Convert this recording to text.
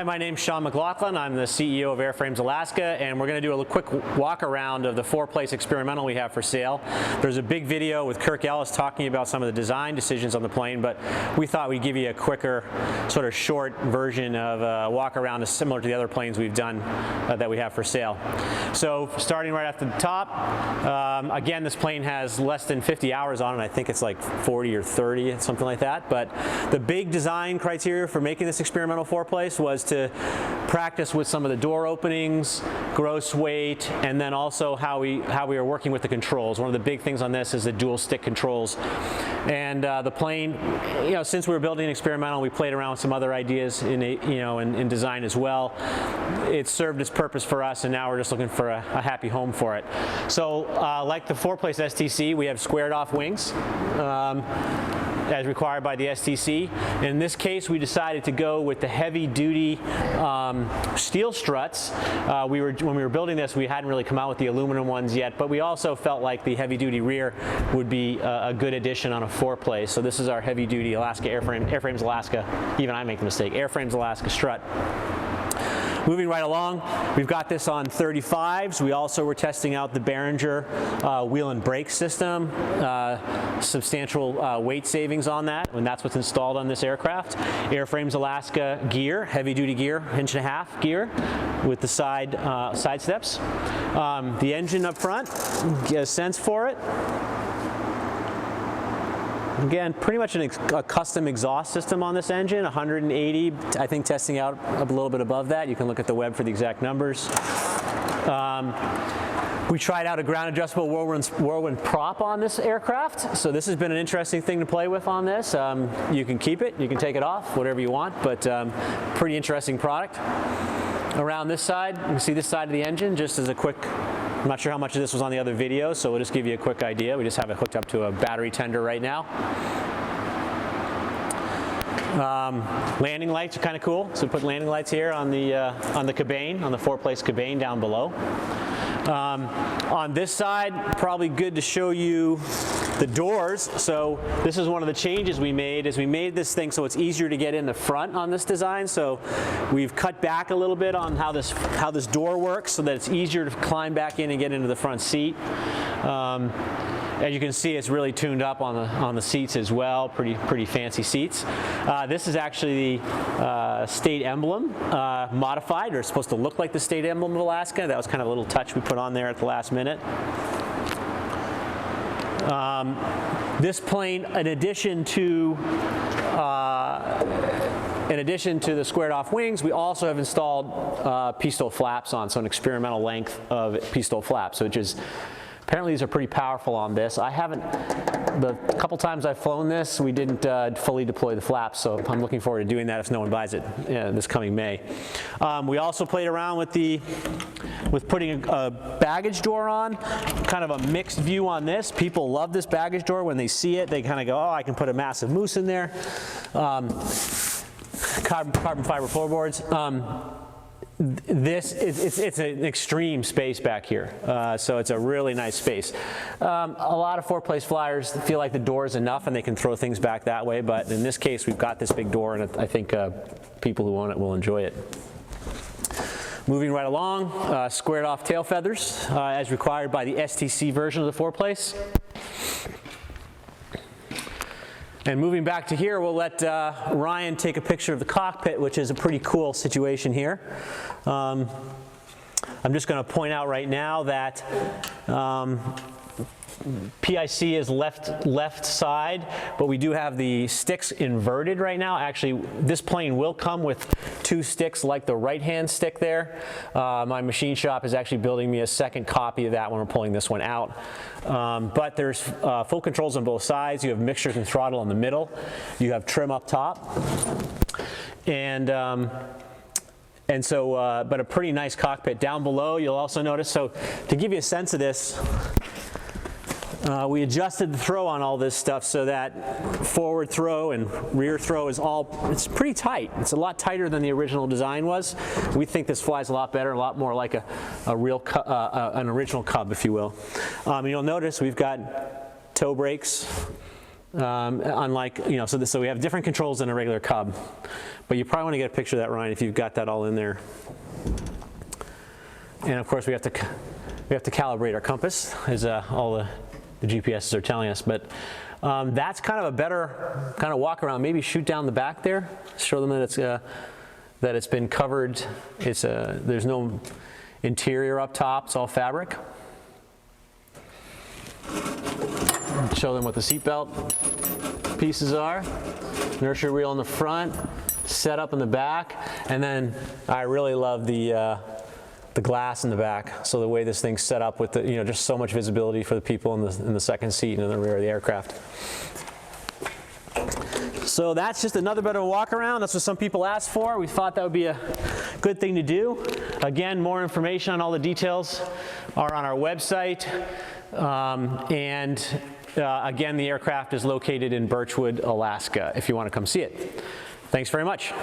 Hi, my name's Sean McLaughlin. I'm the CEO of Airframes Alaska, and we're going to do a quick walk around of the 4-place experimental we have for sale. There's a big video with Kirk Ellis talking about some of the design decisions on the plane, but we thought we'd give you a quicker, sort of short version of a walk around similar to the other planes we've done that we have for sale. So starting right after the top, again, this plane has less than 50 hours on it. I think it's like 40 or 30, something like that. But the big design criteria for making this experimental 4-place was to practice with some of the door openings, gross weight, and then also how we are working with the controls. One of the big things on this is the dual stick controls. And the plane, since we were building an experimental, we played around with some other ideas in design as well. It served its purpose for us, and now we're just looking for a happy home for it. So like the 4-place STC, we have squared off wings. As required by the STC. In this case, we decided to go with the heavy-duty steel struts. When we were building this, we hadn't really come out with the aluminum ones yet, but we also felt like the heavy-duty rear would be a good addition on a 4-place. So this is our heavy-duty Alaska Airframes Alaska. Even I make the mistake. Airframes Alaska strut. Moving right along, we've got this on 35s. We also were testing out the Beringer wheel and brake system. Substantial weight savings on that, and that's what's installed on this aircraft. Airframes Alaska gear, heavy-duty gear, 1.5-inch gear with the side steps. The engine up front, get a sense for it. Again, pretty much a custom exhaust system on this engine, 180, I think testing out a little bit above that. You can look at the web for the exact numbers. We tried out a ground adjustable Whirlwind prop on this aircraft, so this has been an interesting thing to play with on this. You can keep it, you can take it off, whatever you want, but pretty interesting product. Around this side, you can see this side of the engine, just as a quick, I'm not sure how much of this was on the other video, so we'll just give you a quick idea. We just have it hooked up to a battery tender right now. Landing lights are kind of cool, so we put landing lights here on the cabane, on the 4-place cabane down below. On this side, probably good to show you the doors. So this is one of the changes we made, is we made this thing so it's easier to get in the front on this design. So we've cut back a little bit on how this door works so that it's easier to climb back in and get into the front seat. As you can see, it's really tuned up on the seats as well. Pretty fancy seats. This is actually the state emblem modified, or it's supposed to look like the state emblem of Alaska. That was kind of a little touch we put on there at the last minute. This plane, in addition to the squared off wings, we also have installed PSTOL flaps on, so an experimental length of PSTOL flaps, which is, apparently these are pretty powerful on this. I haven't, the couple times I've flown this, we didn't fully deploy the flaps, so I'm looking forward to doing that if no one buys it this coming May. We also played around with putting a baggage door on, kind of a mixed view on this. People love this baggage door. When they see it, they kind of go, oh, I can put a massive moose in there. Carbon fiber floorboards. It's an extreme space back here, so it's a really nice space. A lot of 4-place flyers feel like the door is enough and they can throw things back that way, but in this case we've got this big door, and I think people who own it will enjoy it. Moving right along, squared off tail feathers as required by the STC version of the 4-place. And moving back to here, we'll let Ryan take a picture of the cockpit, which is a pretty cool situation here. I'm just going to point out right now that PIC is left side, but we do have the sticks inverted right now. Actually, this plane will come with 2 sticks like the right-hand stick there. My machine shop is actually building me a second copy of that when we're pulling this one out. But there's full controls on both sides. You have mixtures and throttle in the middle. You have trim up top. And so, but a pretty nice cockpit. Down below, you'll also notice, so to give you a sense of this, we adjusted the throw on all this stuff so that forward throw and rear throw is it's pretty tight. It's a lot tighter than the original design was. We think this flies a lot better, a lot more like an original Cub, if you will. You'll notice we've got toe brakes Unlike, so we have different controls than a regular Cub. But you probably want to get a picture of that, Ryan, if you've got that all in there. And of course we have to calibrate our compass, as all the GPSs are telling us. But that's kind of a better kind of walk around. Maybe shoot down the back there, show them that it's been covered. There's no interior up top, it's all fabric. Show them what the seatbelt pieces are. Inertia wheel in the front, setup in the back, and then I really love the glass in the back. So the way this thing's set up with just so much visibility for the people in the second seat and in the rear of the aircraft. So that's just another bit of a walk around. That's what some people asked for. We thought that would be a good thing to do. Again, more information on all the details are on our website. Again, the aircraft is located in Birchwood, Alaska, if you want to come see it. Thanks very much.